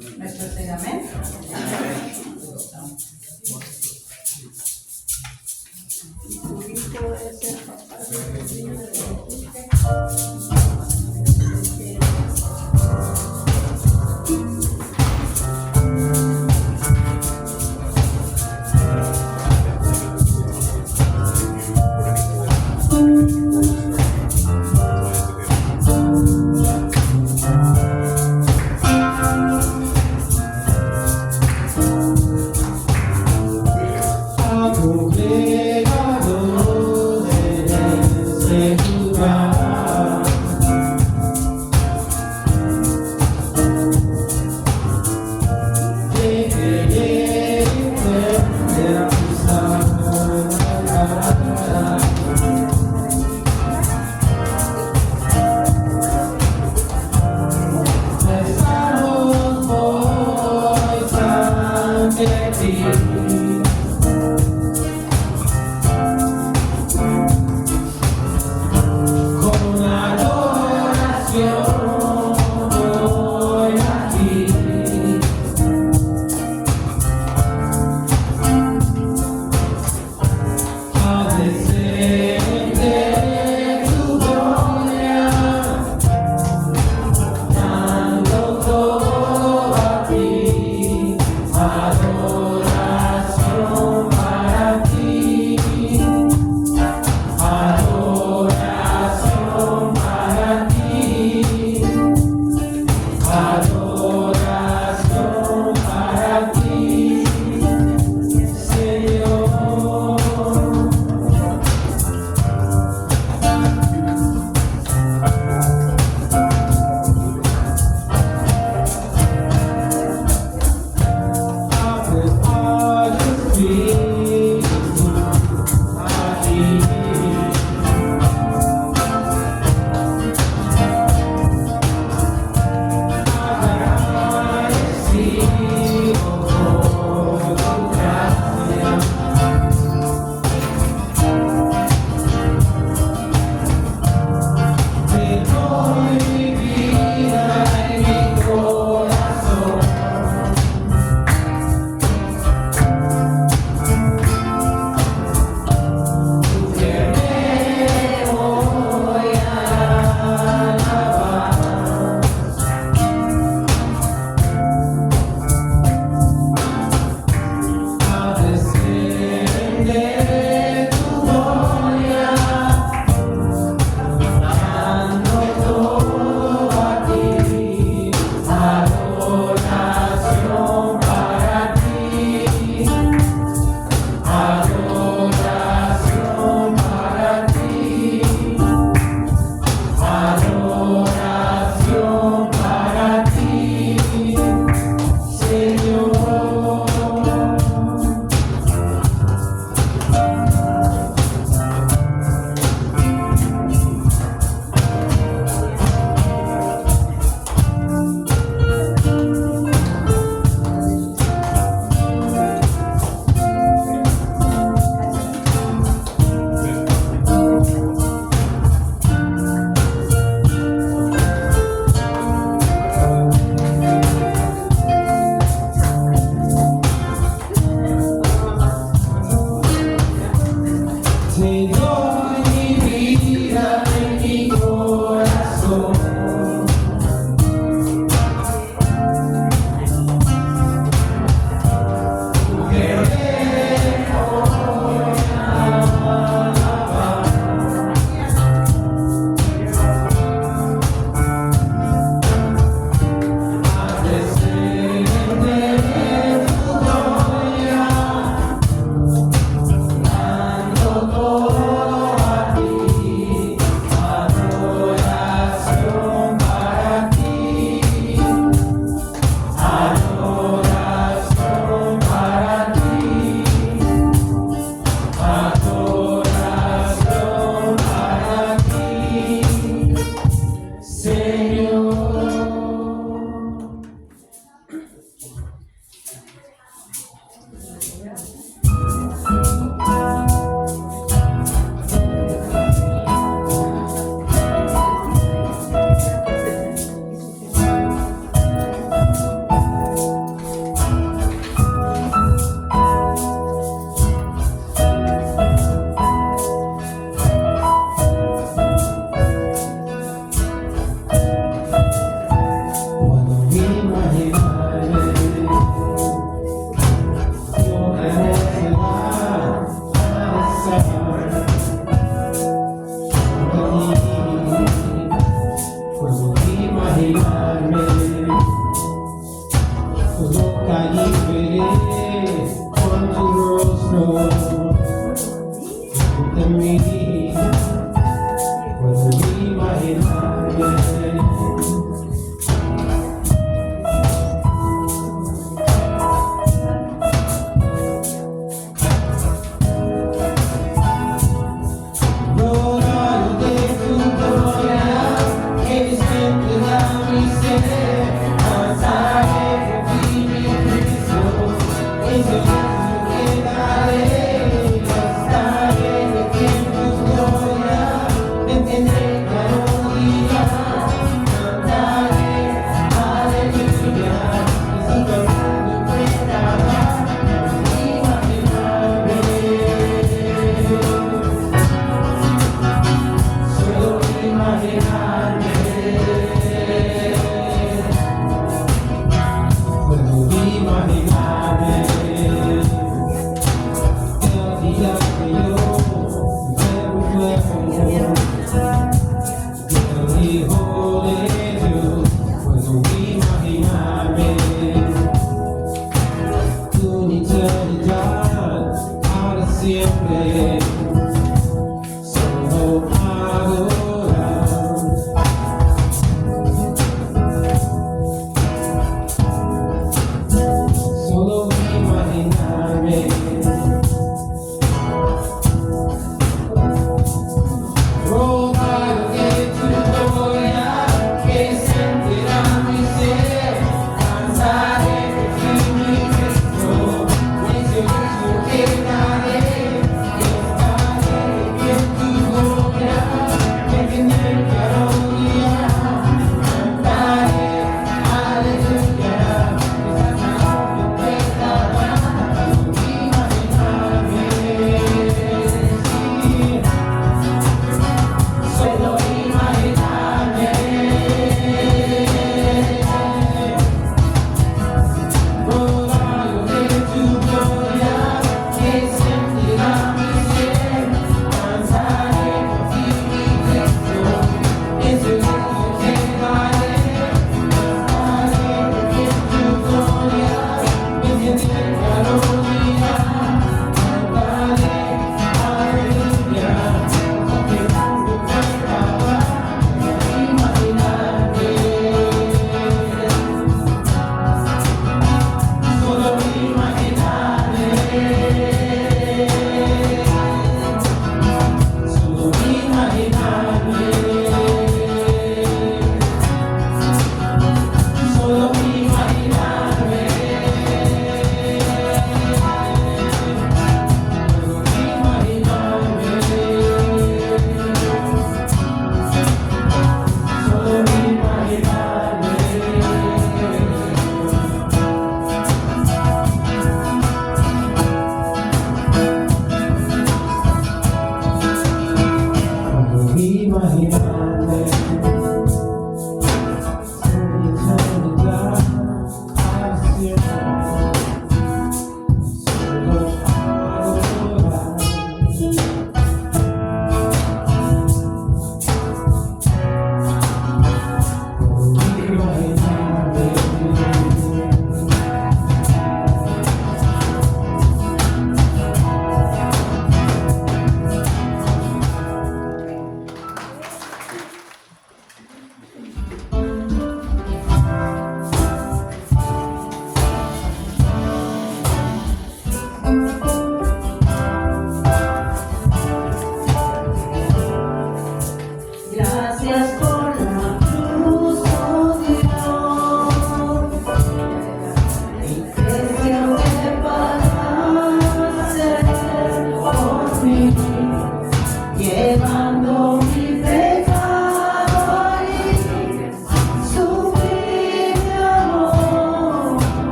Nuestro Señor, amén. Congregado en ese lugar.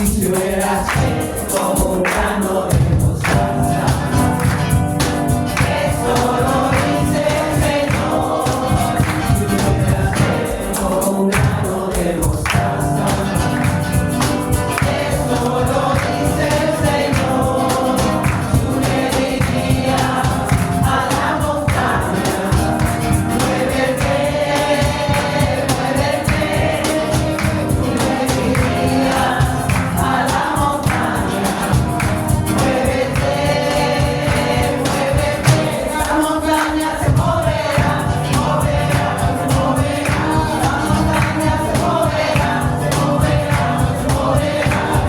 Si hubieras fe como un grano de mostaza, eso lo dice el Señor. Si hubieras fe como un grano de mostaza, eso lo dice el Señor. Tú le dirías a la montaña, muévete, muévete. Tú le dirías a la montaña, muévete, muévete. La montaña se moverá, moverá, se moverá. La montaña se moverá, se moverá, se moverá.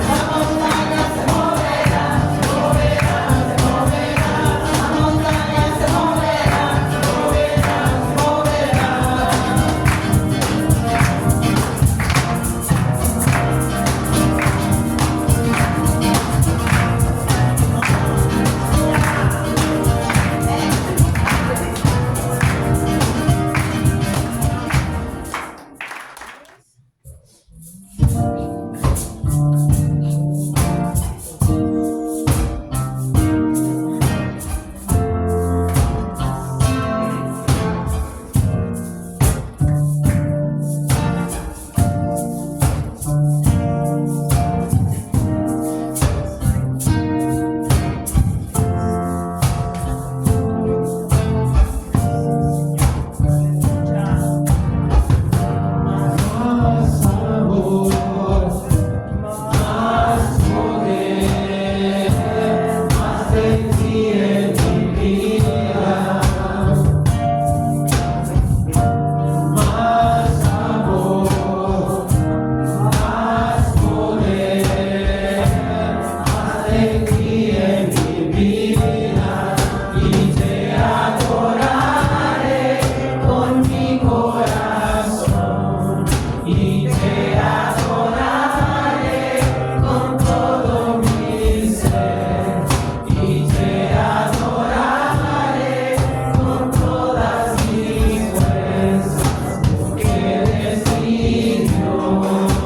La montaña se moverá, se moverá, se moverá. La montaña se moverá, se moverá, se moverá. Más amor, más poder, más de ti en mi vida. Más amor, más poder, más de ti en mi vida. Y te adoraré con mi corazón. Y te adoraré con todo mi ser. Y te adoraré con todas mis fuerzas, porque eres mi Dios. Mi Dios.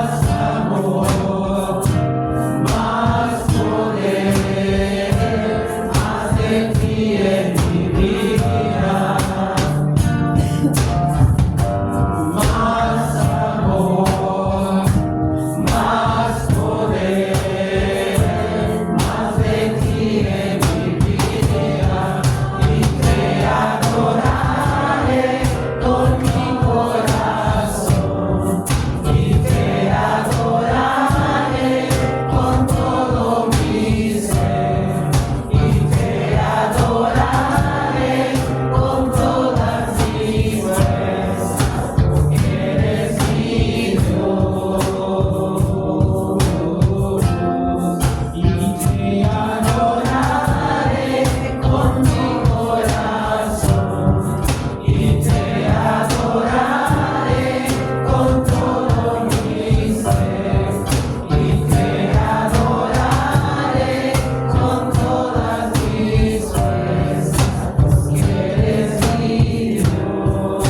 Más amor, más poder, más de ti en mi vida. Más amor, más poder, más de ti en mi vida. Y te adoraré con mi corazón. Y te adoraré con todo mi ser. Y te adoraré con todas mis fuerzas, porque eres mi Dios. Y te adoraré con mi corazón. Y te adoraré con todo mi ser. Y te adoraré con todas mis fuerzas, porque eres mi Dios.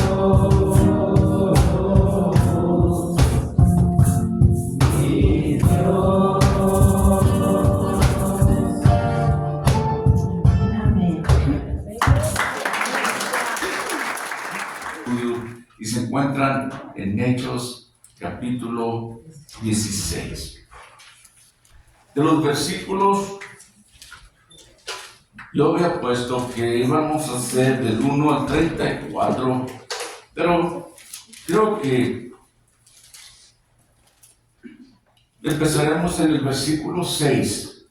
Mi Dios. Y se encuentran en Hechos capítulo 16. De los versículos, yo había puesto que íbamos a hacer del 1 al 34, pero creo que empezaremos en el versículo 6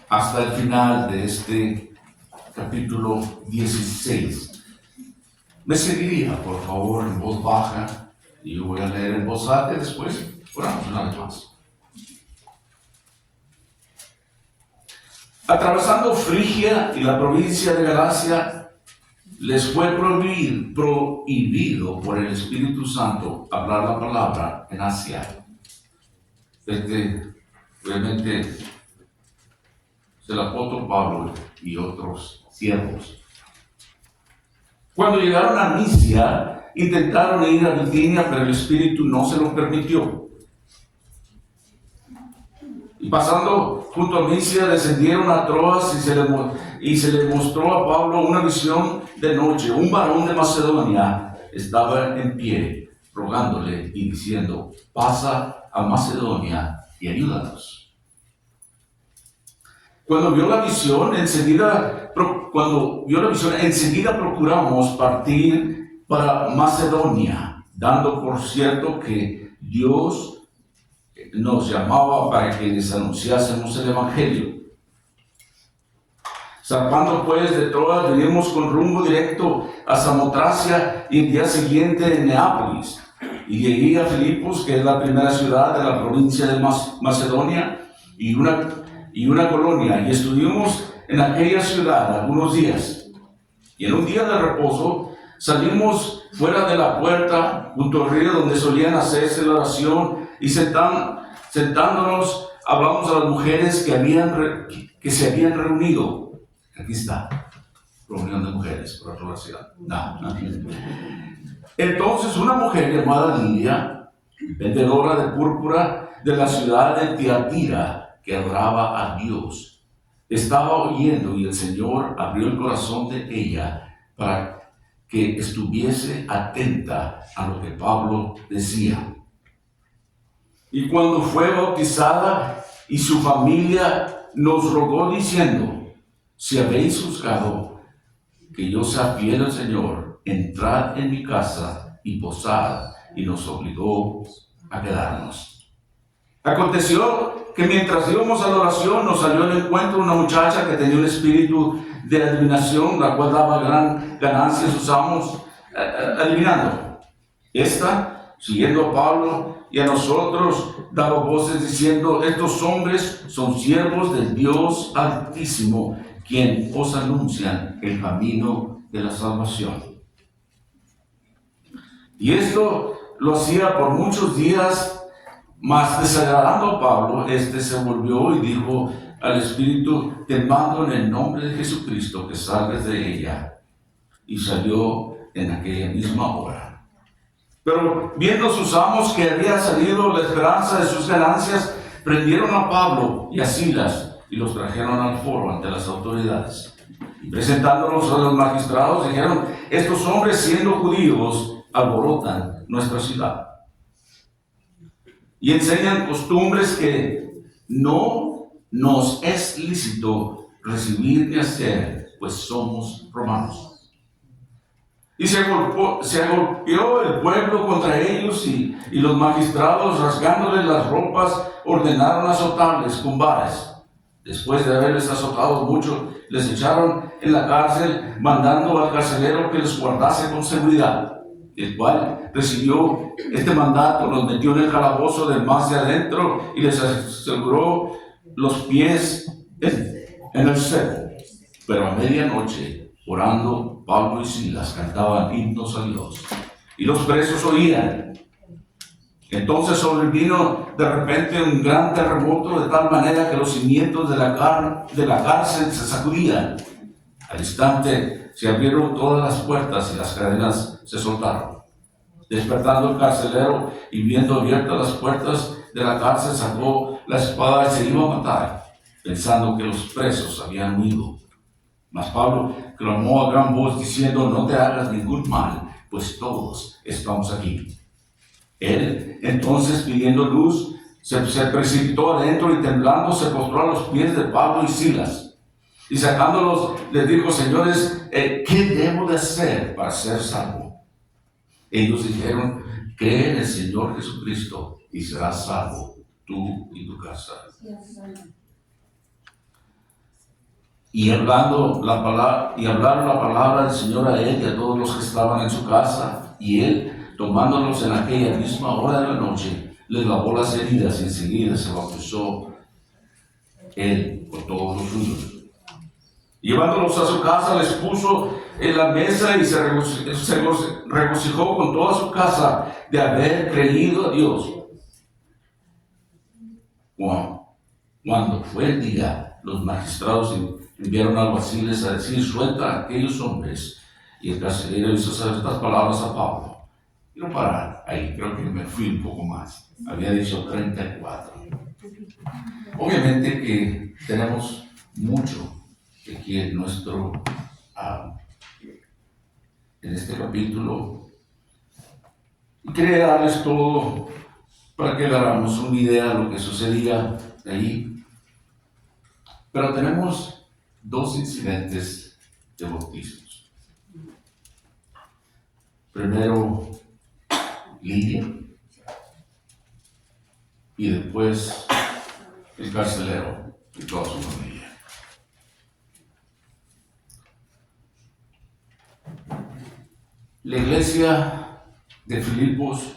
hasta el final de este capítulo 16. Me seguiría, por favor, en voz baja, y yo voy a leer en voz alta y después oramos una vez más. Atravesando Frigia y la provincia de Galacia, les fue prohibido por el Espíritu Santo hablar la palabra en Asia. Realmente el apóstol Pablo y otros siervos. Cuando llegaron a Misia, intentaron ir a Bitinia, pero el Espíritu no se lo permitió. Y pasando junto a Misia, descendieron a Troas y se le mostró a Pablo una visión de noche. Un varón de Macedonia estaba en pie, rogándole y diciendo: pasa a Macedonia y ayúdanos. Cuando vio la visión, enseguida procuramos partir para Macedonia, dando por cierto que Dios nos llamaba para que les anunciásemos el Evangelio. Zarpando pues de Troas, venimos con rumbo directo a Samotracia y el día siguiente en Neápolis. Y llegué a Filipos, que es la primera ciudad de la provincia de Macedonia, y una colonia, y estuvimos en aquella ciudad algunos días. Y en un día de reposo salimos fuera de la puerta, junto al río donde solían hacerse la oración, y sentándonos hablamos a las mujeres que se habían reunido. Aquí está, reunión de mujeres por oración. No. Entonces una mujer llamada Lidia, vendedora de púrpura de la ciudad de Tiatira, que adoraba a Dios, estaba oyendo, y el Señor abrió el corazón de ella para que estuviese atenta a lo que Pablo decía. Y cuando fue bautizada y su familia nos rogó diciendo: si habéis juzgado que yo sea fiel al Señor, entrad en mi casa y posad, y nos obligó a quedarnos. Aconteció que mientras íbamos a la oración, nos salió al encuentro una muchacha que tenía un espíritu de adivinación, la cual daba gran ganancia a sus amos adivinando. Esta, siguiendo a Pablo y a nosotros, daba voces diciendo: estos hombres son siervos del Dios Altísimo, quien os anuncian el camino de la salvación. Y esto lo hacía por muchos días, mas desagradando a Pablo, se volvió y dijo al Espíritu: te mando en el nombre de Jesucristo que salgas de ella. Y salió en aquella misma hora. Pero viendo sus amos que había salido la esperanza de sus ganancias, prendieron a Pablo y a Silas y los trajeron al foro ante las autoridades. Y presentándolos a los magistrados, dijeron: estos hombres, siendo judíos, alborotan nuestra ciudad y enseñan costumbres que no nos es lícito recibir ni hacer, pues somos romanos. Y se agolpeó el pueblo contra ellos, y los magistrados, rasgándoles las ropas, ordenaron azotarles con varas. Después de haberles azotado mucho, les echaron en la cárcel, mandando al carcelero que les guardase con seguridad, el cual recibió este mandato, los metió en el calabozo del más de adentro y les aseguró los pies en el cepo. Pero a medianoche, orando, Pablo y Silas cantaban himnos a Dios, y los presos oían. Entonces sobrevino de repente un gran terremoto, de tal manera que los cimientos de la cárcel se sacudían. Al instante se abrieron todas las puertas y las cadenas se soltaron. Despertando el carcelero y viendo abiertas las puertas de la cárcel, sacó la espada y se iba a matar, pensando que los presos habían huido. Mas Pablo clamó a gran voz diciendo: no te hagas ningún mal, pues todos estamos aquí. Él, entonces, pidiendo luz, se precipitó adentro y temblando se postró a los pies de Pablo y Silas. Y sacándolos, les dijo: señores, ¿qué debo de hacer para ser salvo? Ellos dijeron: cree en el Señor Jesucristo y serás salvo, tú y tu casa. Y hablaron la palabra del Señor a él y a todos los que estaban en su casa, y él, tomándolos en aquella misma hora de la noche, les lavó las heridas y enseguida se bautizó él con todos los suyos. Llevándolos a su casa, les puso en la mesa y se regocijó con toda su casa de haber creído a Dios. Cuando fue el día, los magistrados enviaron alguaciles a decir: suelta a aquellos hombres. Y el carcelero hizo saber estas palabras a Pablo. Quiero parar ahí, creo que me fui un poco más. Había dicho 34. Obviamente que tenemos mucho aquí en nuestro, en este capítulo. Y quería darles todo para que hagamos una idea de lo que sucedía ahí. Pero tenemos dos incidentes de bautismos. Primero, Lidia, y después el carcelero y toda su familia. La iglesia de Filipos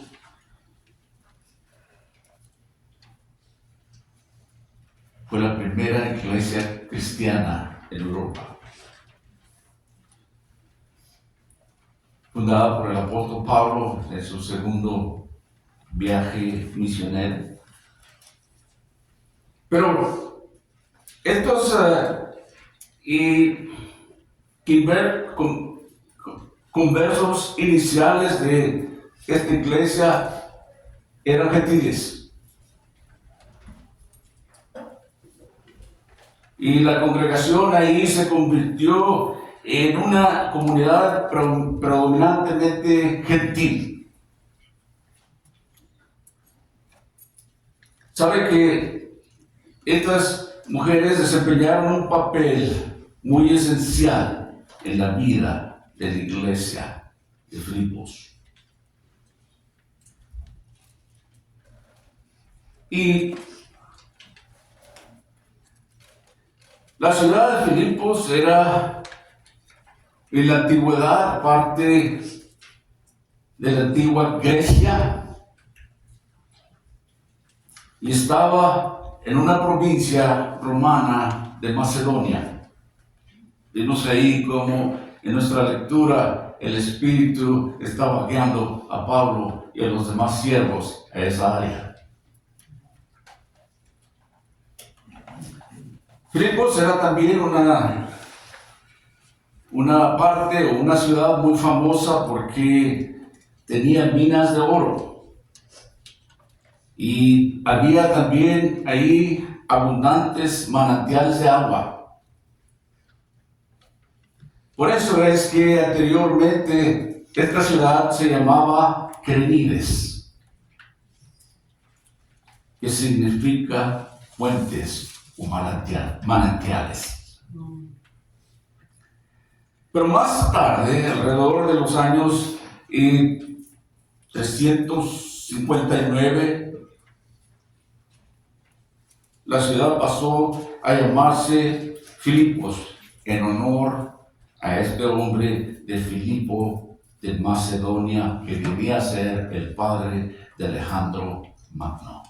fue la primera iglesia cristiana en Europa, fundada por el apóstol Pablo en su segundo viaje misionero. Pero estos conversos iniciales de esta iglesia eran gentiles. Y la congregación ahí se convirtió en una comunidad predominantemente gentil. ¿Sabe que estas mujeres desempeñaron un papel muy esencial en la vida de la iglesia de Filipos? Y la ciudad de Filipos era en la antigüedad parte de la antigua Grecia y estaba en una provincia romana de Macedonia. Vimos ahí como en nuestra lectura el Espíritu estaba guiando a Pablo y a los demás siervos a esa área. Filipos era también una parte o una ciudad muy famosa porque tenía minas de oro. Y había también ahí abundantes manantiales de agua. Por eso es que anteriormente esta ciudad se llamaba Querenides, que significa fuentes o manantiales. Pero más tarde, alrededor de los años 359, la ciudad pasó a llamarse Filipos en honor a este hombre de Filipo de Macedonia que debía ser el padre de Alejandro Magno.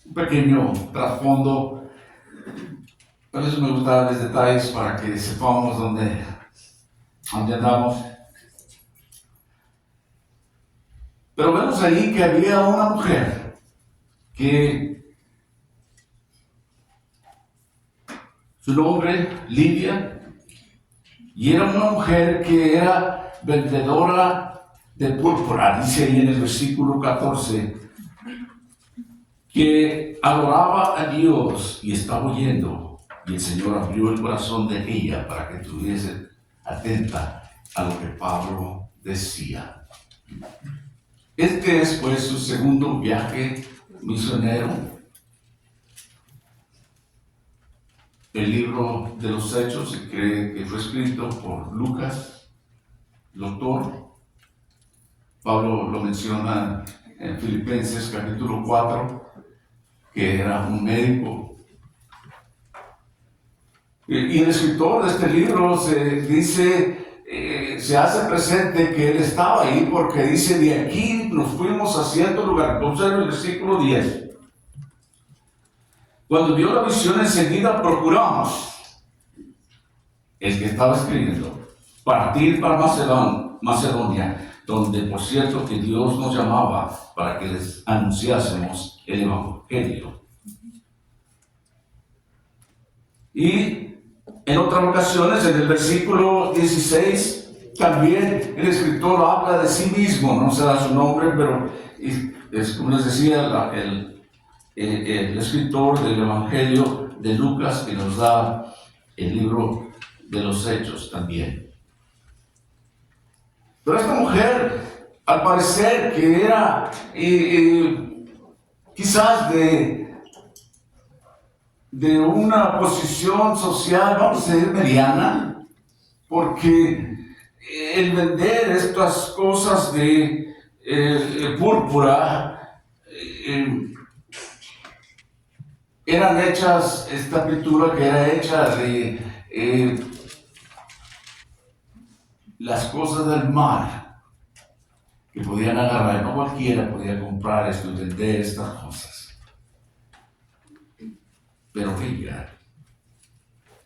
Un pequeño trasfondo, por eso me gusta darles detalles para que sepamos dónde andamos. Pero vemos ahí que había una mujer que su nombre Lidia, y era una mujer que era vendedora de púrpura, dice ahí en el versículo 14, que adoraba a Dios y estaba oyendo, y el Señor abrió el corazón de ella para que estuviese atenta a lo que Pablo decía. Este es pues su segundo viaje misionero. El libro de los Hechos se cree que fue escrito por Lucas, el autor. Pablo lo menciona en Filipenses capítulo 4, que era un médico. Y el escritor de este libro se hace presente que él estaba ahí porque dice: de aquí nos fuimos a cierto lugar. Observa el versículo 10. Cuando dio la visión, enseguida procuramos, el que estaba escribiendo, partir para Macedonia, donde por cierto que Dios nos llamaba para que les anunciásemos el Evangelio. Y en otras ocasiones, en el versículo 16, también el escritor habla de sí mismo, no se da su nombre, pero es como les decía, el escritor del Evangelio de Lucas, que nos da el libro de los Hechos también. Pero esta mujer, al parecer que era quizás de una posición social, vamos a decir, mediana, porque el vender estas cosas de púrpura eran hechas, esta pintura que era hecha de las cosas del mar, que podían agarrar, no cualquiera podía comprar esto y vender estas cosas. Pero ella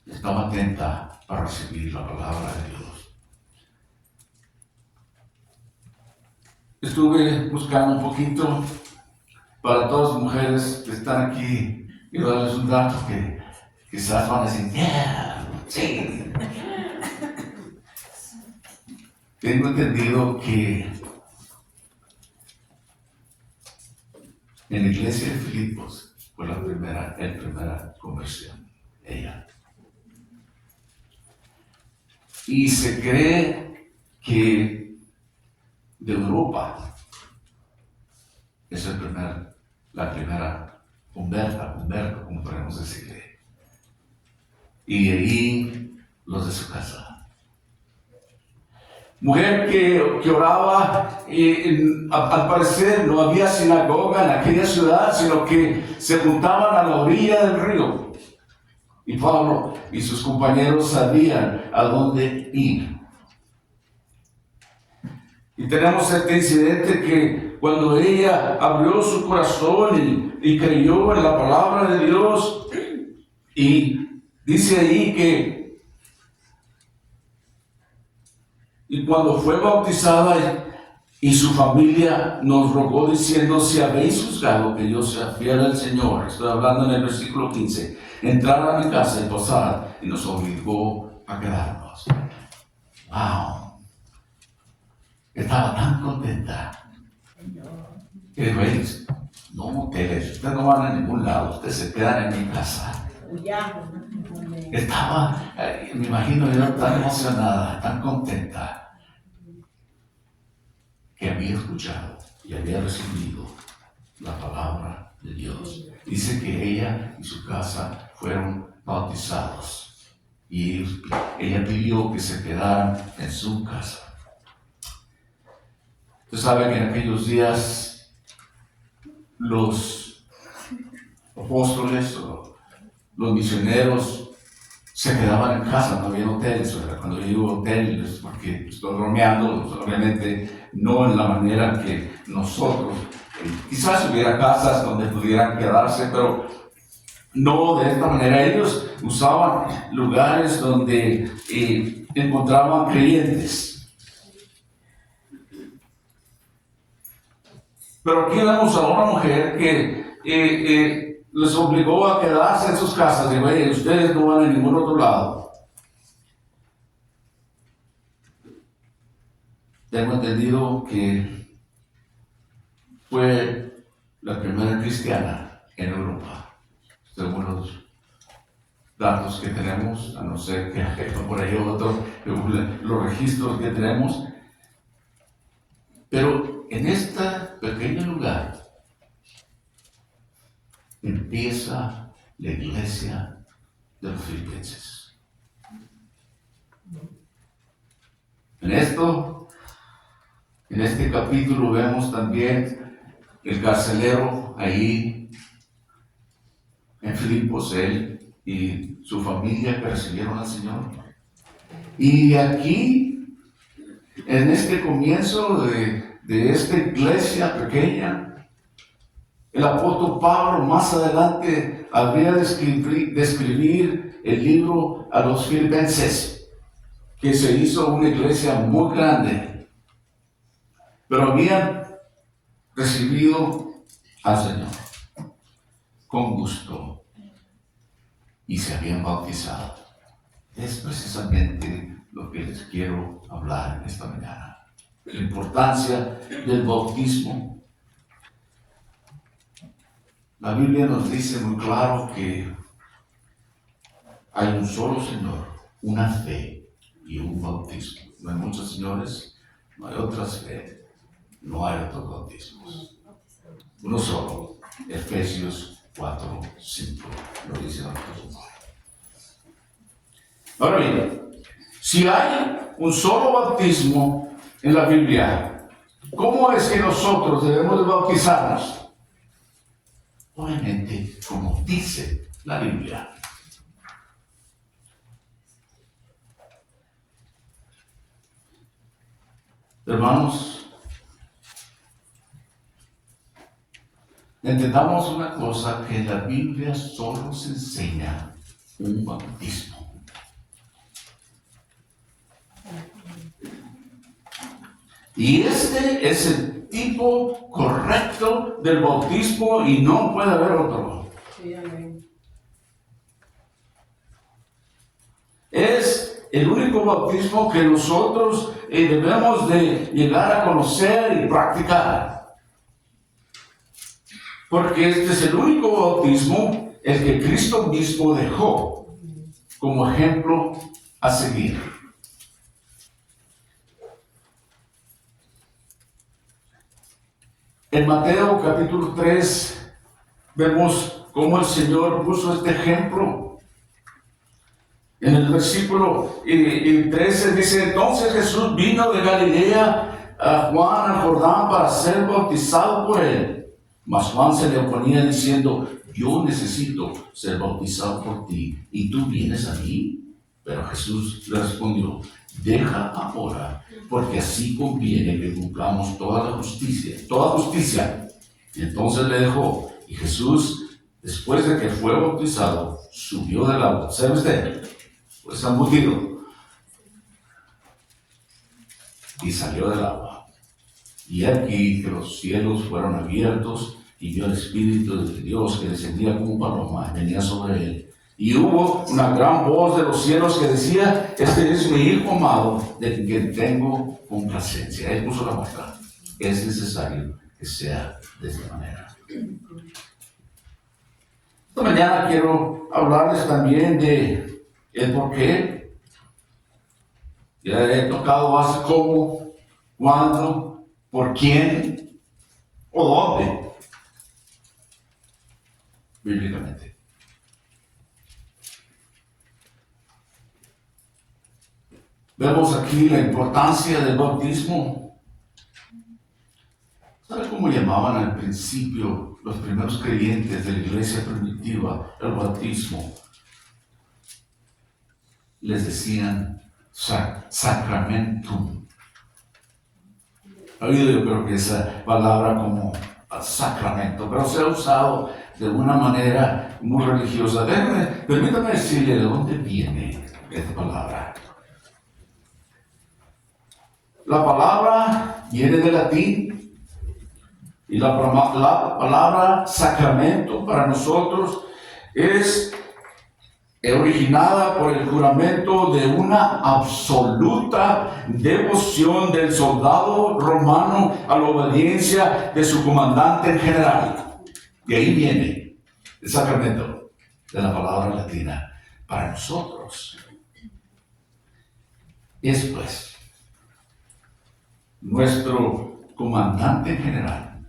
estaba atenta para recibir la palabra de Dios. Estuve buscando un poquito para todas las mujeres que están aquí y darles un dato que quizás van a decir, yeah, sí. Tengo entendido que en la iglesia de Filipos fue la primera conversión, ella. Y se cree que de Europa es la primera converta, como podemos decirle. Y ahí los de su casa. Mujer que oraba, al parecer no había sinagoga en aquella ciudad, sino que se juntaban a la orilla del río. Y Pablo y sus compañeros sabían a dónde ir. Y tenemos este incidente que cuando ella abrió su corazón y creyó en la palabra de Dios, y dice ahí que y cuando fue bautizada y su familia nos rogó diciendo, si habéis juzgado que yo sea fiel al Señor, estoy hablando en el versículo 15, entrar a mi casa y posar, y nos obligó a quedarnos. ¡Wow! Estaba tan contenta. Que dijo, no moteles, ustedes no van a ningún lado, ustedes se quedan en mi casa. Estaba, me imagino yo, tan emocionada, tan contenta, que había escuchado y había recibido la palabra de Dios. Dice que ella y su casa fueron bautizados y ella pidió que se quedaran en su casa. Usted sabe que en aquellos días los apóstoles o los misioneros se quedaban en casa, no había hoteles. Cuando yo digo hoteles, porque estoy bromeando, obviamente no en la manera que nosotros, quizás hubiera casas donde pudieran quedarse, pero no de esta manera. Ellos usaban lugares donde encontraban creyentes. Pero aquí vemos a una mujer que les obligó a quedarse en sus casas. Digo, ustedes no van a ningún otro lado. Tengo entendido que fue la primera cristiana en Europa, según los datos que tenemos, a no ser que haya por ahí otros, los registros que tenemos. Pero en este pequeño lugar empieza la iglesia de los filipenses. En este capítulo vemos también el carcelero ahí en Filipos, él y su familia que recibieron al Señor. Y aquí, en este comienzo de esta iglesia pequeña, el apóstol Pablo más adelante habría de escribir el libro a los filipenses, que se hizo una iglesia muy grande, pero habían recibido al Señor con gusto. y se habían bautizado. Es precisamente lo que les quiero hablar esta mañana. La importancia del bautismo. La Biblia nos dice muy claro que hay un solo Señor, una fe y un bautismo. No hay muchos señores, no hay otras fe, no hay otros bautismos. Uno solo. Efesios 4:5 lo dice la Biblia. Ahora bien, si hay un solo bautismo en la Biblia, ¿cómo es que nosotros debemos de bautizarnos? Obviamente, como dice la Biblia. Hermanos, entendamos una cosa, que en la Biblia solo se enseña un bautismo. Y este es el tipo correcto del bautismo y no puede haber otro. Sí, amén. Es el único bautismo que nosotros debemos de llegar a conocer y practicar. Porque este es el único bautismo el que Cristo mismo dejó como ejemplo a seguir. En Mateo capítulo 3 vemos cómo el Señor puso este ejemplo. En el versículo 13 dice: entonces Jesús vino de Galilea a Juan al Jordán para ser bautizado por él. Mas Juan se le oponía diciendo: yo necesito ser bautizado por ti, ¿y tú vienes a mí? Pero Jesús le respondió: deja ahora, porque así conviene que cumplamos toda justicia. Y entonces le dejó, y Jesús, después de que fue bautizado, subió del agua. ¿Sabe usted? Pues embutido. Y salió del agua. Y aquí que los cielos fueron abiertos, y vio el Espíritu de Dios que descendía como paloma y venía sobre él. Y hubo una gran voz de los cielos que decía: este es mi Hijo amado, de quien tengo complacencia. Ahí puso la muestra. Es necesario que sea de esta manera. Esta mañana quiero hablarles también de el por qué. Ya he tocado hace cómo, cuándo, por quién o dónde, bíblicamente. Vemos aquí la importancia del bautismo. ¿Sabe cómo llamaban al principio los primeros creyentes de la iglesia primitiva el bautismo? Les decían sacramentum. Ha oído yo creo que esa palabra como sacramento, pero se ha usado de una manera muy religiosa. Permítame decirle de dónde viene esta palabra. La palabra viene del latín y la palabra sacramento para nosotros es originada por el juramento de una absoluta devoción del soldado romano a la obediencia de su comandante en general. De ahí viene el sacramento de la palabra latina para nosotros. Es pues nuestro comandante en general,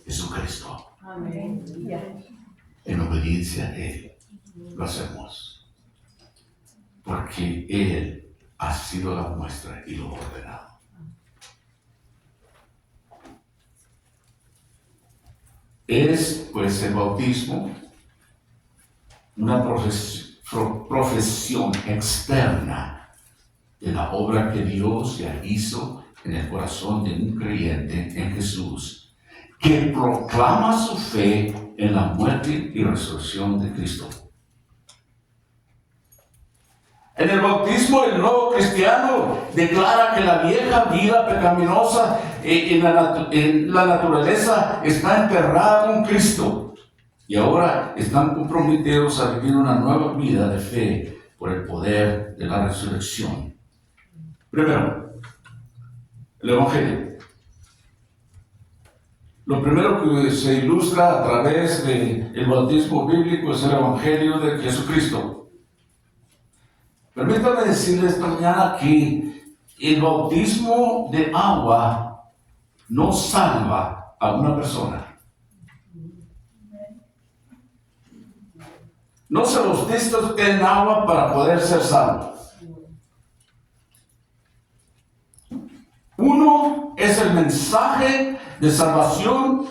Jesucristo. Amén. En obediencia a Él lo hacemos, porque Él ha sido la muestra y lo ordenado. Es pues el bautismo una profesión externa de la obra que Dios ya hizo en el corazón de un creyente en Jesús, que proclama su fe en la muerte y resurrección de Cristo. En el bautismo, el nuevo cristiano declara que la vieja vida pecaminosa en la naturaleza está enterrada con Cristo. y ahora están comprometidos a vivir una nueva vida de fe por el poder de la resurrección. Primero, el Evangelio. Lo primero que se ilustra a través del bautismo bíblico es el Evangelio de Jesucristo. Permítanme decirles esta mañana que el bautismo de agua no salva a una persona. No se bautiza en agua para poder ser salvo. Uno es el mensaje de salvación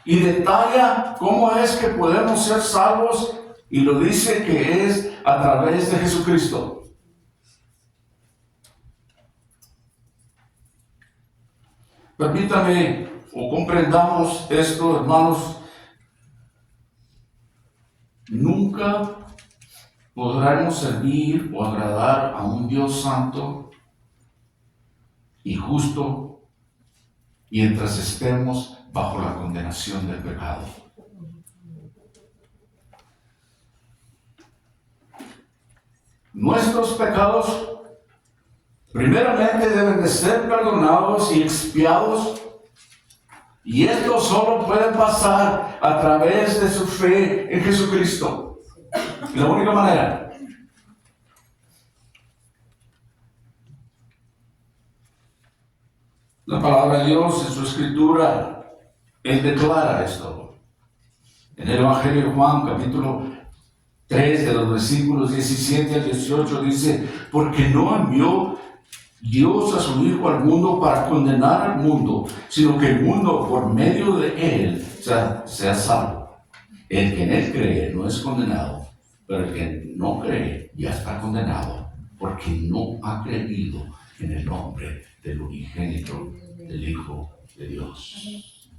y detalla cómo es que podemos ser salvos y lo dice que es a través de Jesucristo. Permítame o comprendamos esto, hermanos. Nunca podremos servir o agradar a un Dios santo y justo mientras estemos bajo la condenación del pecado. Nuestros pecados primeramente deben de ser perdonados y expiados, y esto solo puede pasar a través de su fe en Jesucristo. La única manera. La palabra de Dios en su escritura, Él declara esto. En el Evangelio de Juan, capítulo 3, de los versículos 17 al 18, dice: porque no envió Dios a su Hijo al mundo para condenar al mundo, sino que el mundo por medio de Él sea salvo. El que en Él cree no es condenado, pero el que no cree ya está condenado, porque no ha creído en el nombre del unigénito del Hijo de Dios.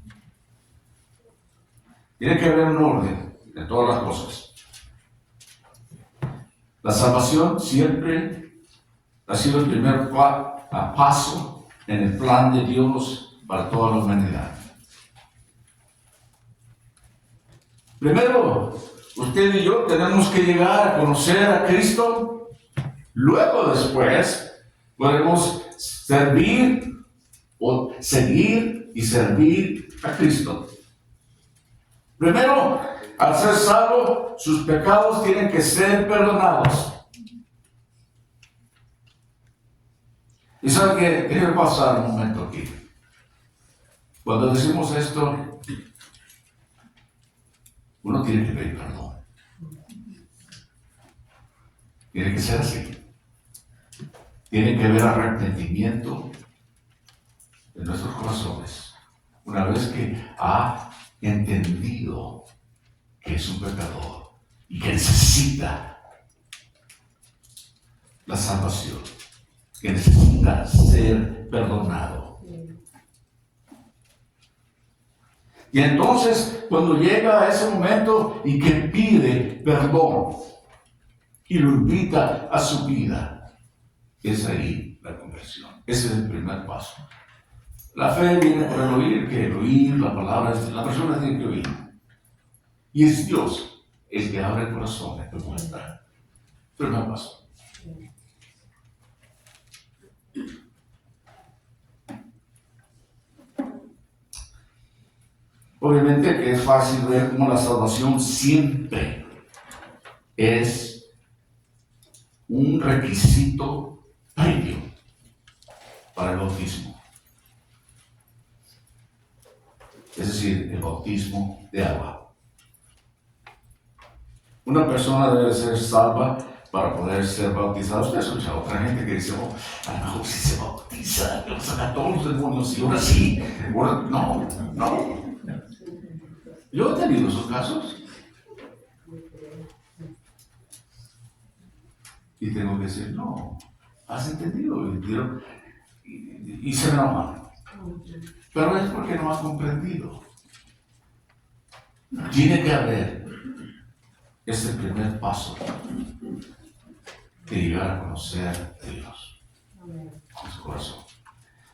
Tiene que haber un orden de todas las cosas. La salvación siempre ha sido el primer paso en el plan de Dios para toda la humanidad. Primero, usted y yo tenemos que llegar a conocer a Cristo. Luego, después, podemos servir o seguir y servir a Cristo. Primero, al ser salvo, sus pecados tienen que ser perdonados. ¿Y saben qué? Déjenme pasar un momento aquí. Cuando decimos esto, uno tiene que pedir perdón. Tiene que ser así. Tiene que haber arrepentimiento en nuestros corazones. Una vez que ha entendido que es un pecador y que necesita la salvación, que necesita ser perdonado. Y entonces, cuando llega a ese momento y que pide perdón y lo invita a su vida, es ahí la conversión. Ese es el primer paso. La fe viene por el oír, que el oír, la palabra, la persona tiene que oír. Y es Dios el que abre el corazón de tu muestra. Primer paso. Obviamente que es fácil ver cómo la salvación siempre es un requisito previo para el bautismo. Es decir, el bautismo de agua. Una persona debe ser salva para poder ser bautizada. Usted escucha a otra gente que dice: oh, a lo mejor si se bautiza, lo saca todos los demonios, y ahora sí. Ahora, no. Yo he tenido esos casos. Y tengo que decir: no, has entendido. Y se me enojan. Pero es porque no ha comprendido. Tiene que haber ese primer paso de llegar a conocer a Dios en su corazón.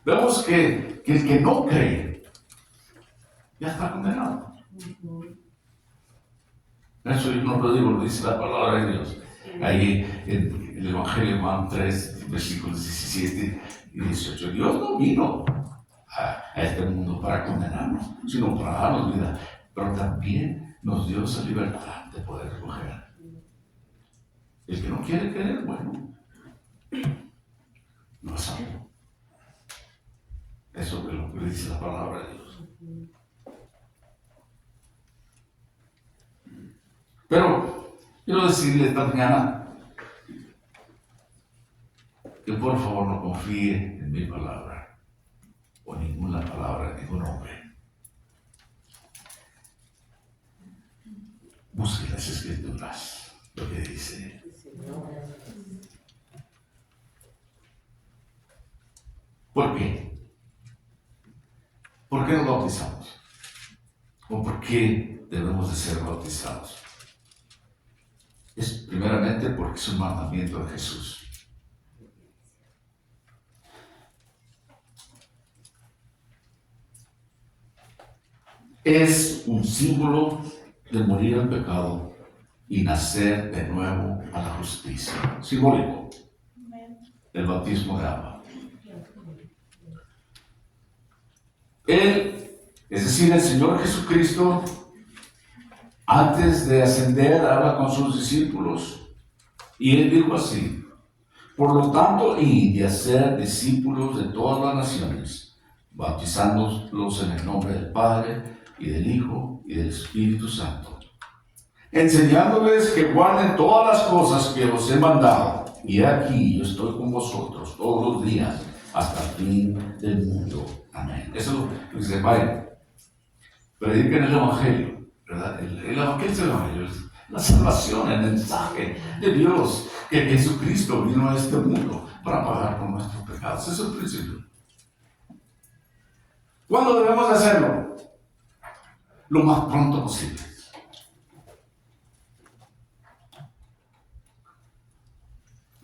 Vemos que el que no cree ya está condenado. Eso yo no lo digo, lo dice la palabra de Dios. Ahí en el Evangelio de Juan 3, versículos 17 y 18. Dios no vino a este mundo para condenarnos, sino para darnos vida. Pero también nos dio esa libertad de poder escoger. El que no quiere creer, bueno, no es salvo. Eso es lo que dice la palabra de Dios. Pero quiero decirle esta mañana que por favor no confíe en mi palabra o ninguna palabra de ningún hombre. Busque las escrituras, lo que dice. ¿Por qué? ¿Por qué nos bautizamos? ¿O por qué debemos de ser bautizados? Es primeramente porque es un mandamiento de Jesús. Es un símbolo de morir al pecado y nacer de nuevo a la justicia. Simbólico. El bautismo de agua. Él, es decir, el Señor Jesucristo, antes de ascender, habla con sus discípulos y Él dijo así: por lo tanto, id y hacer discípulos de todas las naciones, bautizándolos en el nombre del Padre y del Hijo y del Espíritu Santo, enseñándoles que guarden todas las cosas que os he mandado. Y aquí yo estoy con vosotros todos los días hasta el fin del mundo. Amén. Eso es lo que dice Pablo. Prediquen el Evangelio, ¿verdad? El Evangelio es el Evangelio, es la salvación, el mensaje de Dios, que Jesucristo vino a este mundo para pagar por nuestros pecados. Ese es el principio. ¿Cuándo debemos hacerlo? Lo más pronto posible.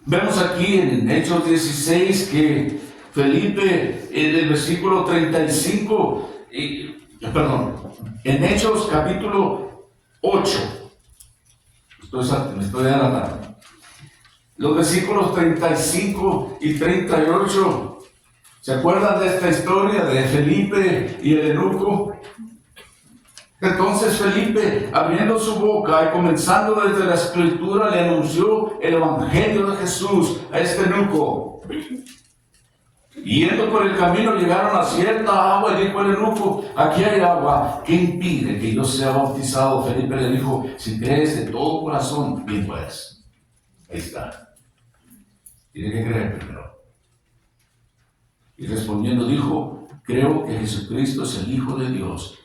Vemos aquí en Hechos 16 que Felipe, en el versículo 35, en Hechos capítulo 8, me estoy adelantando, los versículos 35 y 38, ¿se acuerdan de esta historia de Felipe y el eunuco? Entonces Felipe, abriendo su boca y comenzando desde la escritura, le anunció el evangelio de Jesús a este eunuco. Yendo por el camino llegaron a cierta agua y dijo el eunuco: aquí hay agua, ¿qué impide que yo sea bautizado? Felipe le dijo: si crees de todo corazón, bien puedes. Ahí está. Tiene que creer primero. Y respondiendo dijo: creo que Jesucristo es el Hijo de Dios.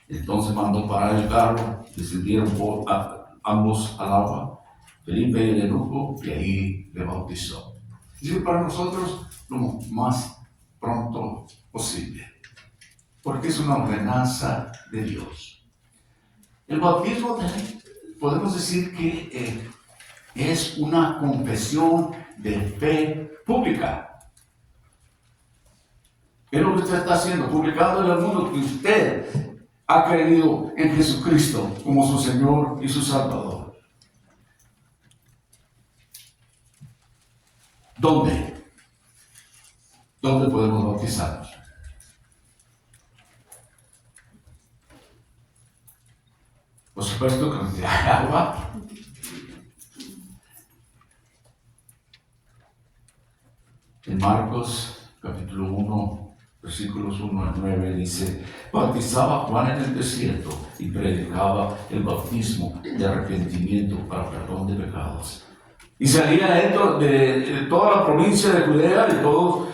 Entonces mandó parar el carro, descendieron ambos al agua, Felipe y el eunuco, y ahí le bautizó. Y para nosotros lo más pronto posible, porque es una ordenanza de Dios. El bautismo podemos decir que es una confesión de fe pública. Es lo que usted está haciendo, publicándole al mundo que usted ha creído en Jesucristo como su Señor y su Salvador. ¿Dónde? ¿Dónde podemos bautizarnos? Por supuesto que donde hay agua. En Marcos capítulo 1, versículos 1 al 9 dice: bautizaba Juan en el desierto y predicaba el bautismo de arrepentimiento para perdón de pecados. Y salía dentro de toda la provincia de Judea y todos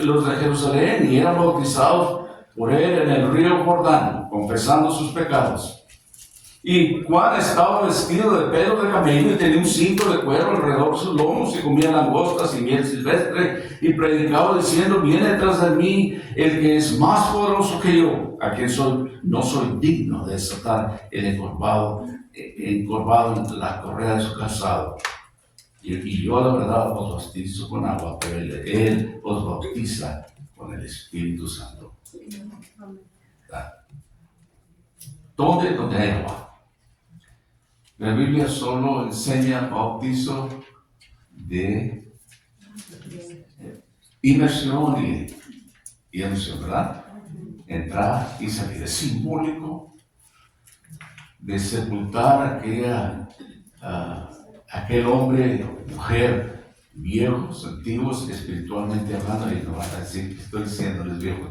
los de Jerusalén, y eran bautizados por él en el río Jordán, confesando sus pecados. Y Juan estaba vestido de pelo de camello y tenía un cinto de cuero alrededor de sus lomos, y comía langostas y miel silvestre, y predicaba diciendo: viene tras de mí el que es más poderoso que yo, a quien no soy digno de desatar el encorvado en la correa de su calzado. Y yo la verdad os bautizo con agua, pero él os bautiza con el Espíritu Santo. ¿Dónde? Donde hay agua. La Biblia solo enseña bautizo de inmersión y emisión, ¿verdad? Entrar y salir. Es simbólico de sepultar aquel hombre, mujer, viejos, antiguos, espiritualmente hablando, y no van a decir que estoy diciéndoles viejos.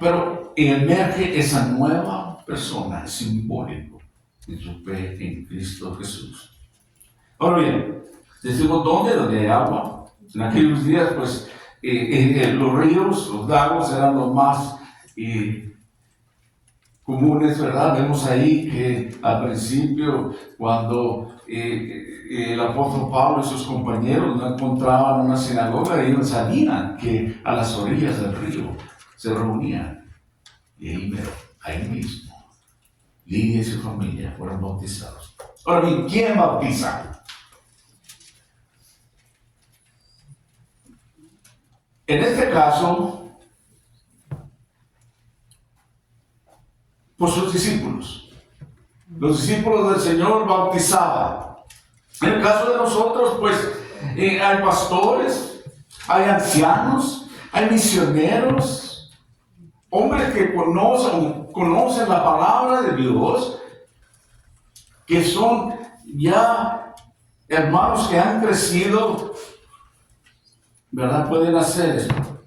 Pero emerge esa nueva persona, simbólico, de su fe en Cristo Jesús. Ahora bien, decimos ¿dónde hay agua? En aquellos días, pues, los ríos, los lagos eran los más comunes, ¿verdad? Vemos ahí que al principio, cuando el apóstol Pablo y sus compañeros no encontraban una sinagoga, ellos sabían que a las orillas del río se reunían. Y ahí mismo, Lidia y su familia fueron bautizados. Ahora bien, ¿quién bautiza? En este caso, por sus discípulos. Los discípulos del Señor bautizaban. En el caso de nosotros, pues, hay pastores, hay ancianos, hay misioneros, hombres que conocen la palabra de Dios, que son ya hermanos que han crecido, ¿verdad? Pueden hacer esto.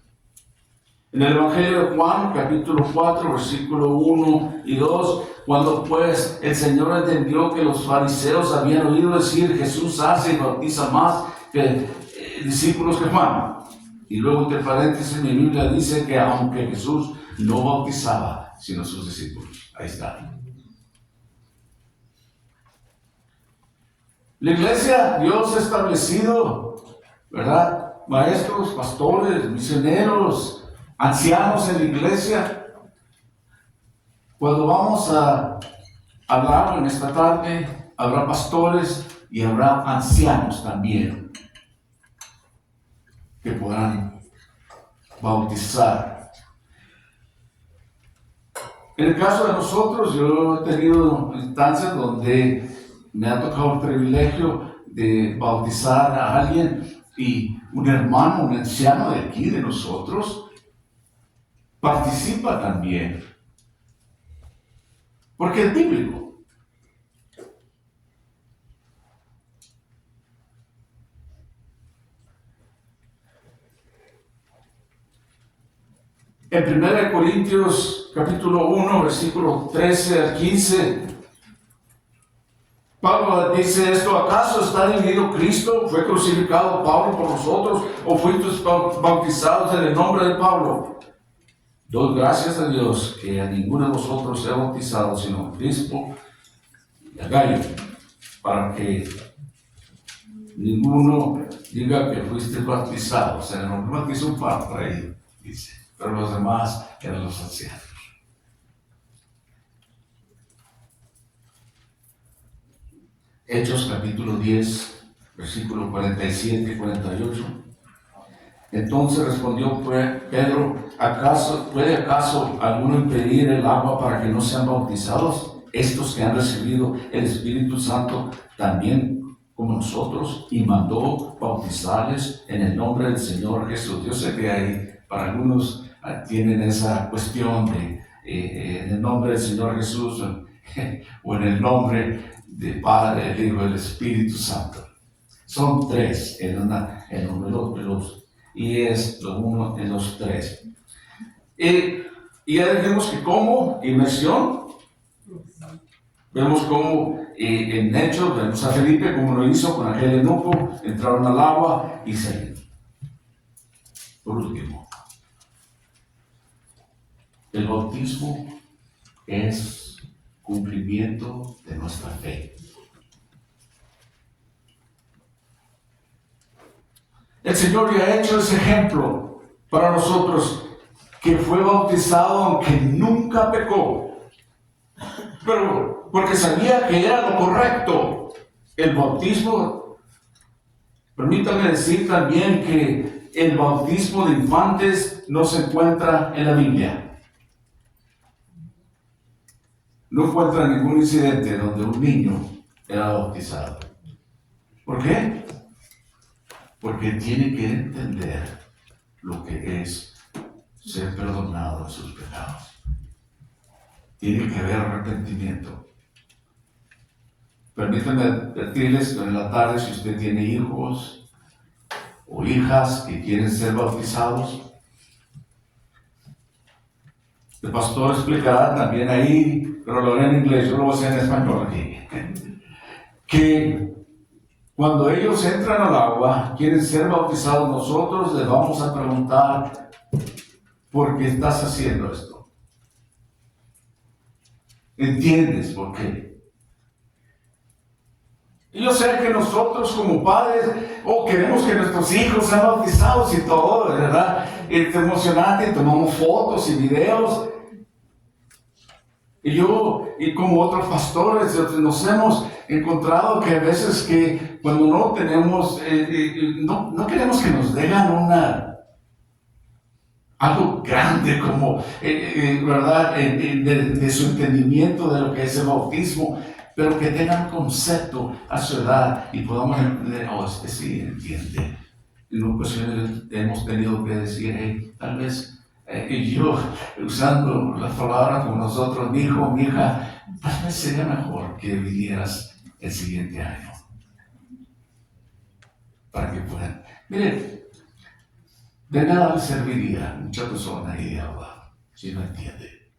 En el Evangelio de Juan, capítulo 4, versículo 1 y 2, cuando pues el Señor entendió que los fariseos habían oído decir Jesús hace y bautiza más que discípulos que Juan. Y luego entre paréntesis mi Biblia dice que aunque Jesús no bautizaba, sino sus discípulos. Ahí está. La iglesia, Dios ha establecido, ¿verdad? Maestros, pastores, misioneros, ancianos en la iglesia. Cuando vamos a hablar en esta tarde, habrá pastores y habrá ancianos también que podrán bautizar. En el caso de nosotros, yo he tenido instancias donde me ha tocado el privilegio de bautizar a alguien y un hermano, un anciano de aquí, de nosotros, participa también, porque es bíblico. En 1 Corintios capítulo 1, versículo 13 al 15, Pablo dice esto: ¿acaso está dividido Cristo? ¿Fue crucificado Pablo por nosotros? ¿O fuisteis bautizados en el nombre de Pablo? Doy gracias a Dios que a ninguno de vosotros he bautizado, sino a Crispo y a Gayo, para que ninguno diga que fuiste bautizado. O sea, no me bautizó un par por ahí, dice, pero los demás eran los ancianos. Hechos capítulo 10, versículo 47 y 48. Entonces respondió Pedro: ¿puede acaso alguno impedir el agua para que no sean bautizados estos que han recibido el Espíritu Santo también como nosotros? Y mandó bautizarles en el nombre del Señor Jesús. Yo sé que hay, para algunos tienen esa cuestión de en el nombre del Señor Jesús o en el nombre del Padre, el Hijo y el Espíritu Santo. Son tres en uno de los y es lo uno en los tres. Y ya dijimos que como inmersión, vemos como en Hechos, vemos a Felipe como lo hizo con aquel eunuco, entraron al agua y salieron. Por último, el bautismo es cumplimiento de nuestra fe. El Señor ya ha hecho ese ejemplo para nosotros, que fue bautizado aunque nunca pecó, pero porque sabía que era lo correcto. El bautismo, permítanme decir también que el bautismo de infantes no se encuentra en la Biblia. No encuentra ningún incidente donde un niño era bautizado. ¿Por qué? Porque tiene que entender lo que es ser perdonado de sus pecados. Tiene que haber arrepentimiento. Permítanme advertirles que en la tarde, si usted tiene hijos o hijas que quieren ser bautizados, el pastor explicará también ahí, pero lo haré en inglés, yo lo voy a hacer en español aquí, que cuando ellos entran al agua, quieren ser bautizados, nosotros les vamos a preguntar, ¿por qué estás haciendo esto? ¿Entiendes por qué? Y yo sé que nosotros como padres, queremos que nuestros hijos sean bautizados y todo, ¿verdad? Es emocionante, tomamos fotos y videos. Y yo, y como otros pastores, nos hemos encontrado que a veces que cuando no tenemos, no queremos que nos digan algo grande como, ¿verdad? De su entendimiento de lo que es el bautismo, pero que tengan concepto a su edad y podamos entender, este sí entiende. En ocasiones hemos tenido que decir, tal vez, y yo, usando las palabras con nosotros, mi hijo, mi hija, tal vez sería mejor que vinieras el siguiente año. Para que puedan. Miren, de nada le serviría mucha persona ahí de agua, si no entiende.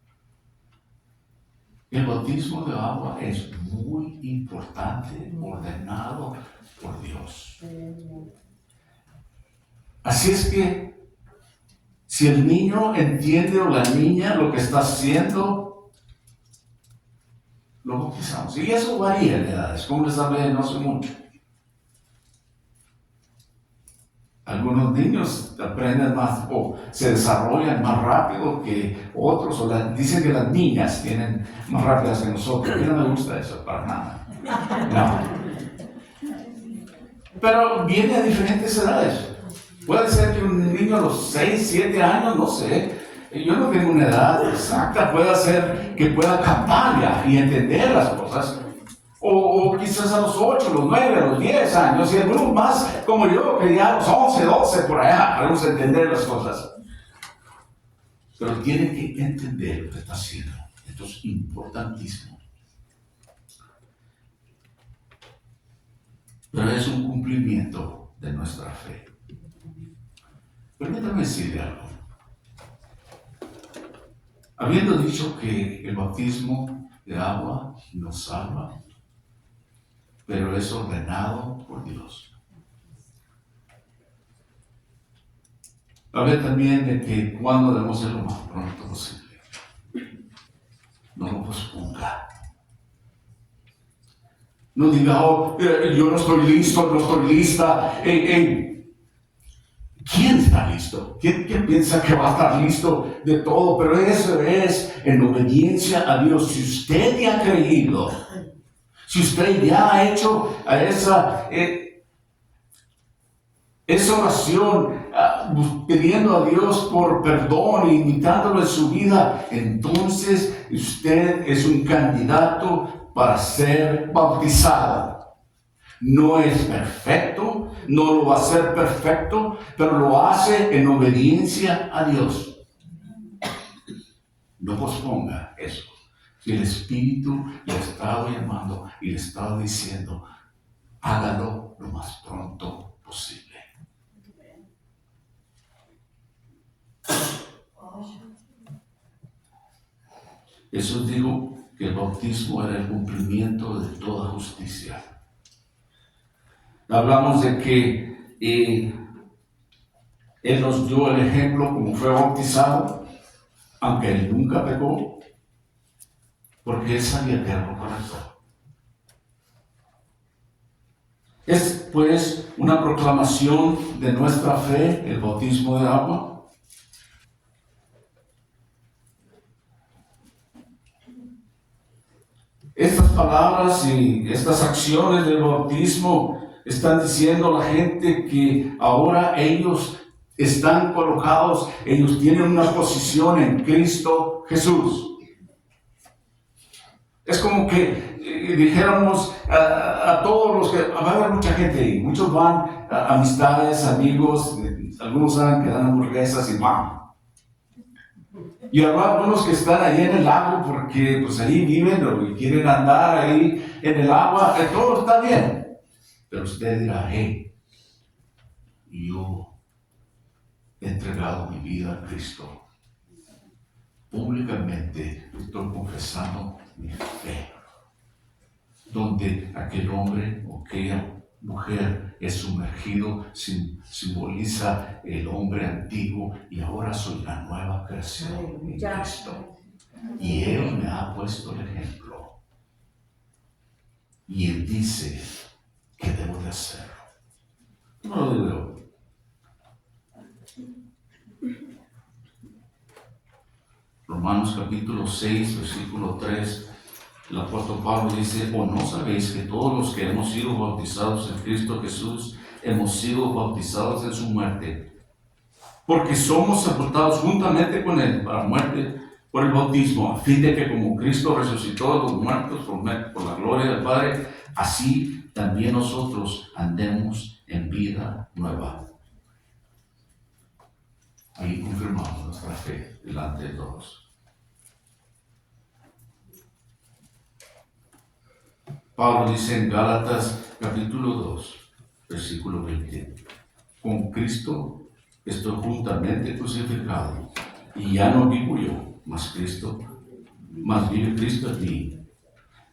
El bautismo de agua es muy importante, ordenado por Dios. Así es que, si el niño entiende o la niña lo que está haciendo, lo bautizamos. Y eso varía en edades, como les hablé no hace mucho. Algunos niños aprenden más o se desarrollan más rápido que otros, dicen que las niñas tienen más rápidas que nosotros. A mí no me gusta eso para nada. No. Pero viene a diferentes edades. Puede ser que un niño a los 6, 7 años, no sé, yo no tengo una edad exacta, puede ser que pueda captar ya y entender las cosas. O quizás a los 8, los 9, a los 10 años, y algunos más como yo, que ya a los 11, 12, por allá, podemos entender las cosas. Pero tiene que entender lo que está haciendo. Esto es importantísimo. Pero es un cumplimiento de nuestra fe. Permítame decirle algo. Habiendo dicho que el bautismo de agua nos salva, pero es ordenado por Dios. Hablé también de que cuando debemos hacerlo lo más pronto posible. No lo posponga. No diga, yo no estoy listo, no estoy lista. ¿Quién está listo? ¿Quién piensa que va a estar listo de todo? Pero eso es en obediencia a Dios. Si usted ya ha creído, si usted ya ha hecho esa oración, pidiendo a Dios por perdón e imitándolo en su vida, entonces usted es un candidato para ser bautizado. No es perfecto, no lo va a hacer perfecto, pero lo hace en obediencia a Dios. No posponga eso. Si el Espíritu le estaba llamando y le estaba diciendo, hágalo lo más pronto posible. Jesús dijo que el bautismo era el cumplimiento de toda justicia. Hablamos de que Él nos dio el ejemplo como fue bautizado, aunque Él nunca pecó, porque Él sabía que era lo correcto. Es pues una proclamación de nuestra fe, el bautismo de agua. Estas palabras y estas acciones del bautismo están diciendo a la gente que ahora ellos están colocados, ellos tienen una posición en Cristo Jesús. Es como que dijéramos a todos los que, va a haber mucha gente ahí, muchos van, amistades, amigos, algunos saben que dan hamburguesas y van. Y habrá algunos que están ahí en el lago porque pues ahí viven y quieren andar ahí en el agua, todo está bien. Pero usted dirá, hey, yo he entregado mi vida a Cristo. Públicamente estoy confesando mi fe. Donde aquel hombre o aquella mujer es sumergido, simboliza el hombre antiguo y ahora soy la nueva creación en Cristo. Y Él me ha puesto el ejemplo. Y Él dice que debo de hacerlo. No lo digo yo. Romanos capítulo 6, versículo 3. El apóstol Pablo dice, ¿o no sabéis que todos los que hemos sido bautizados en Cristo Jesús, hemos sido bautizados en su muerte? Porque somos sepultados juntamente con Él para muerte por el bautismo, a fin de que como Cristo resucitó de los muertos por la gloria del Padre, así también nosotros andemos en vida nueva. Ahí confirmamos nuestra fe delante de todos. Pablo dice en Gálatas capítulo 2, versículo 20, con Cristo estoy juntamente crucificado, y ya no vivo yo, mas vive Cristo en mí.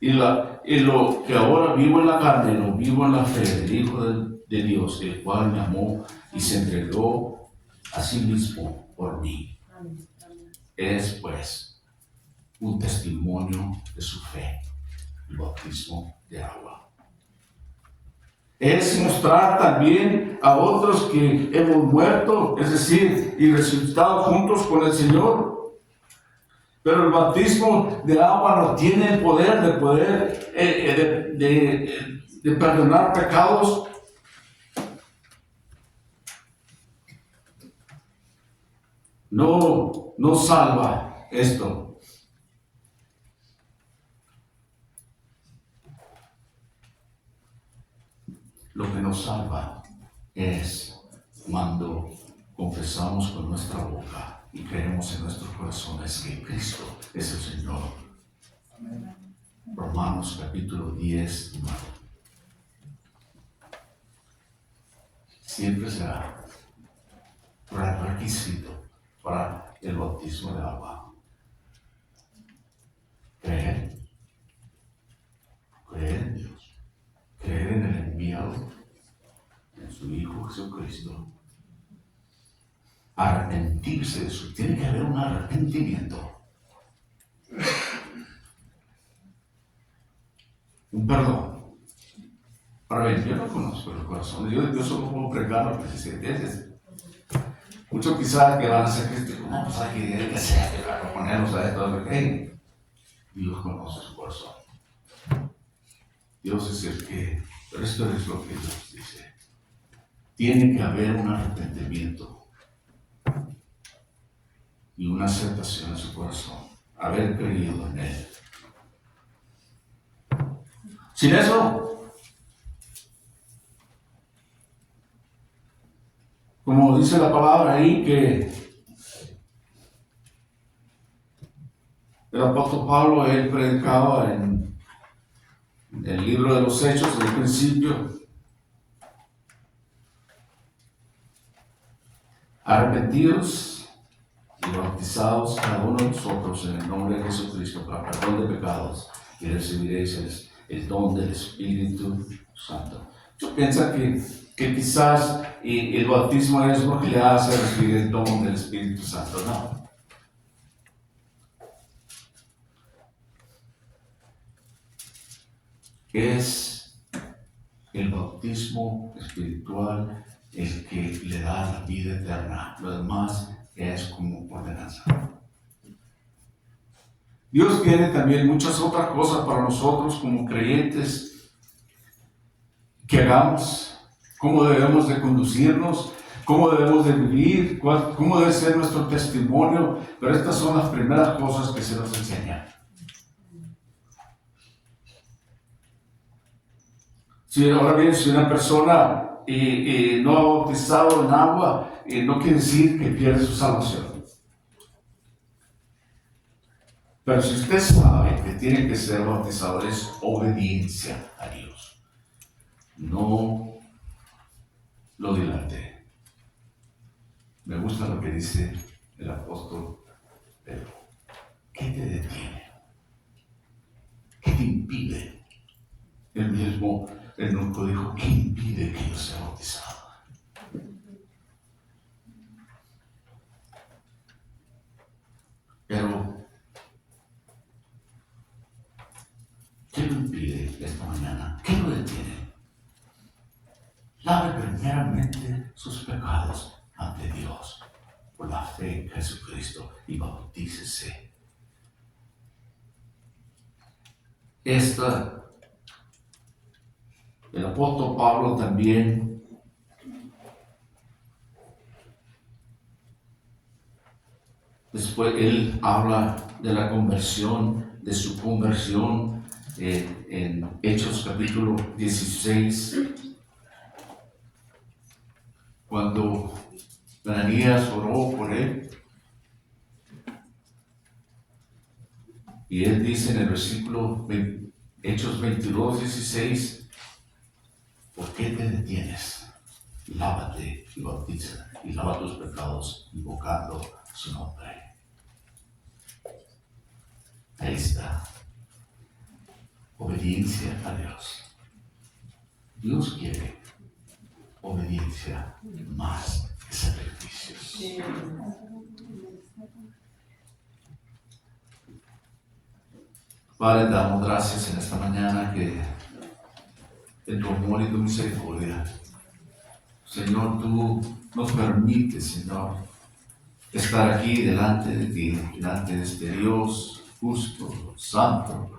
Y lo que ahora vivo en la carne, lo vivo en la fe del Hijo de Dios, el cual me amó y se entregó a sí mismo por mí. Es pues un testimonio de su fe, el bautismo de agua. Es mostrar también a otros que hemos muerto, es decir, y resucitado juntos con el Señor. Pero el bautismo de agua no tiene el poder de perdonar pecados. No salva esto. Lo que nos salva es cuando confesamos con nuestra boca y creemos en nuestros corazones que Cristo es el Señor. Romanos capítulo 10, 9. Siempre será requisito para el bautismo de agua. Creer en Dios, creer en el enviado, en su Hijo Jesucristo. Arrepentirse de eso, tiene que haber un arrepentimiento, un perdón. Ahora bien, yo no conozco el corazón, yo solo puedo pregar lo que se dice. Muchos quizás que van a ser cristianos, no, pues hay que hacer, para ponernos a esto, hey, Dios conoce su corazón. Dios es el que, pero esto es lo que Dios dice. Tiene que haber un arrepentimiento y una aceptación en su corazón, haber creído en Él. Sin eso, como dice la palabra ahí, que el apóstol Pablo, él predicaba en el libro de los Hechos, del principio, arrepentidos y bautizados cada uno de nosotros en el nombre de Jesucristo para perdón de pecados y recibiréis el don del Espíritu Santo. Yo pienso que quizás el bautismo es lo que le hace recibir el don del Espíritu Santo, no. Es el bautismo espiritual el que le da la vida eterna. Lo demás es como ordenanza. Dios tiene también muchas otras cosas para nosotros como creyentes que hagamos, cómo debemos de conducirnos, cómo debemos de vivir, cómo debe ser nuestro testimonio, pero estas son las primeras cosas que se nos enseñan. Si ahora bien, si una persona no ha bautizado en agua, no quiere decir que pierde su salvación. Pero si usted sabe que tiene que ser bautizado, es obediencia a Dios. No lo dilate. Me gusta lo que dice el apóstol Pedro. ¿Qué te detiene? ¿Qué te impide? El mismo eunuco dijo, ¿qué impide que yo sea bautizado? Pero, ¿qué lo impide esta mañana? ¿Qué lo detiene? Lave primeramente sus pecados ante Dios por la fe en Jesucristo y bautícese. El apóstol Pablo también después él habla de la conversión, de su conversión en Hechos capítulo 16, cuando Ananías oró por él. Y él dice en el versículo Hechos 22, 16, ¿por qué te detienes? Lávate y bautiza y lava tus pecados invocando su nombre. Ahí está. Obediencia a Dios. Dios quiere obediencia más que sacrificios. Padre, te damos gracias en esta mañana que en tu amor y tu misericordia, Señor, tú nos permites, Señor, estar aquí delante de ti, delante de este Dios justo, santo,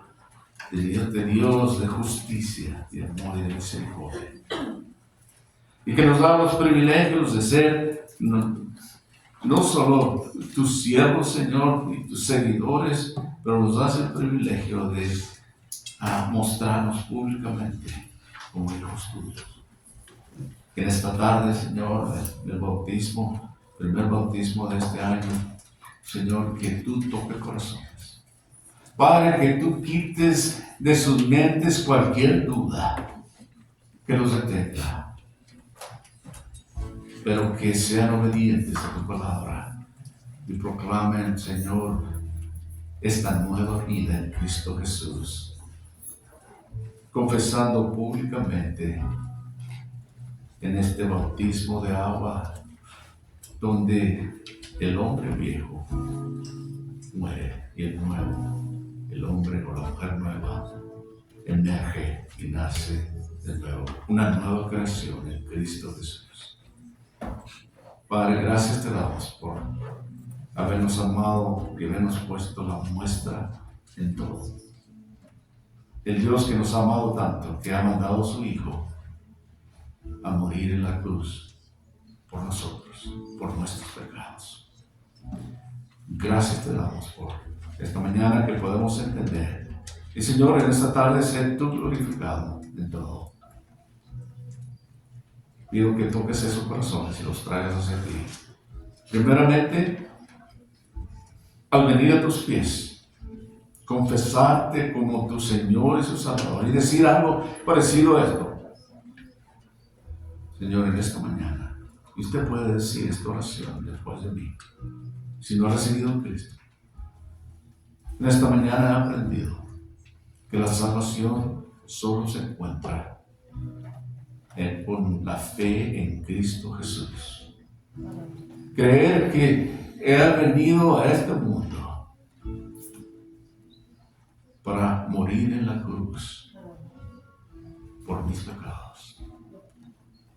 de Dios de justicia, de amor y de misericordia. Y que nos da los privilegios de ser no solo tus siervos, Señor, y tus seguidores, pero nos das el privilegio de mostrarnos públicamente como hijos tuyos. Que en esta tarde, Señor, del bautismo, primer bautismo de este año, Señor, que tú toques corazones. Padre, que tú quites de sus mentes cualquier duda que los detenga, pero que sean obedientes a tu palabra y proclamen, Señor, esta nueva vida en Cristo Jesús, confesando públicamente en este bautismo de agua, donde el hombre viejo muere y el nuevo, el hombre o la mujer nueva, emerge y nace de nuevo, una nueva creación en Cristo Jesús. Padre, gracias te damos por habernos amado y habernos puesto la muestra en todo. El Dios que nos ha amado tanto, que ha mandado a su Hijo a morir en la cruz por nosotros, por nuestros pecados. Gracias te damos por esta mañana que podemos entender. Y Señor, en esta tarde sé tú glorificado en todo. Pido que toques esos corazones y los traigas hacia ti. Primeramente, al venir a tus pies, confesarte como tu Señor y su Salvador y decir algo parecido a esto. Señor, en esta mañana, y usted puede decir esta oración después de mí, si no ha recibido a Cristo. En esta mañana he aprendido que la salvación solo se encuentra con la fe en Cristo Jesús. Creer que Él ha venido a este mundo para morir en la cruz por mis pecados.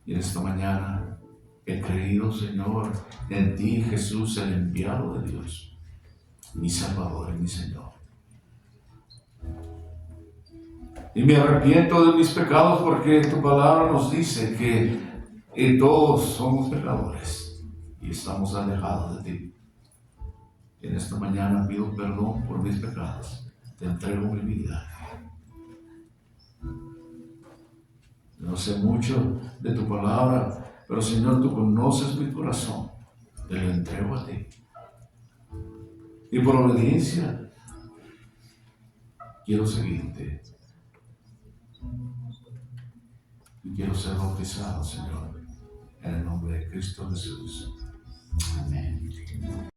Y en esta mañana he creído, Señor, en ti, Jesús, el enviado de Dios, mi Salvador y mi Señor. Y me arrepiento de mis pecados porque tu palabra nos dice que todos somos pecadores y estamos alejados de ti. En esta mañana pido perdón por mis pecados. Te entrego mi vida. No sé mucho de tu palabra, pero Señor, tú conoces mi corazón. Te lo entrego a ti. Y por obediencia, quiero seguirte. Y quiero ser bautizado, Señor, en el nombre de Cristo Jesús. Amén.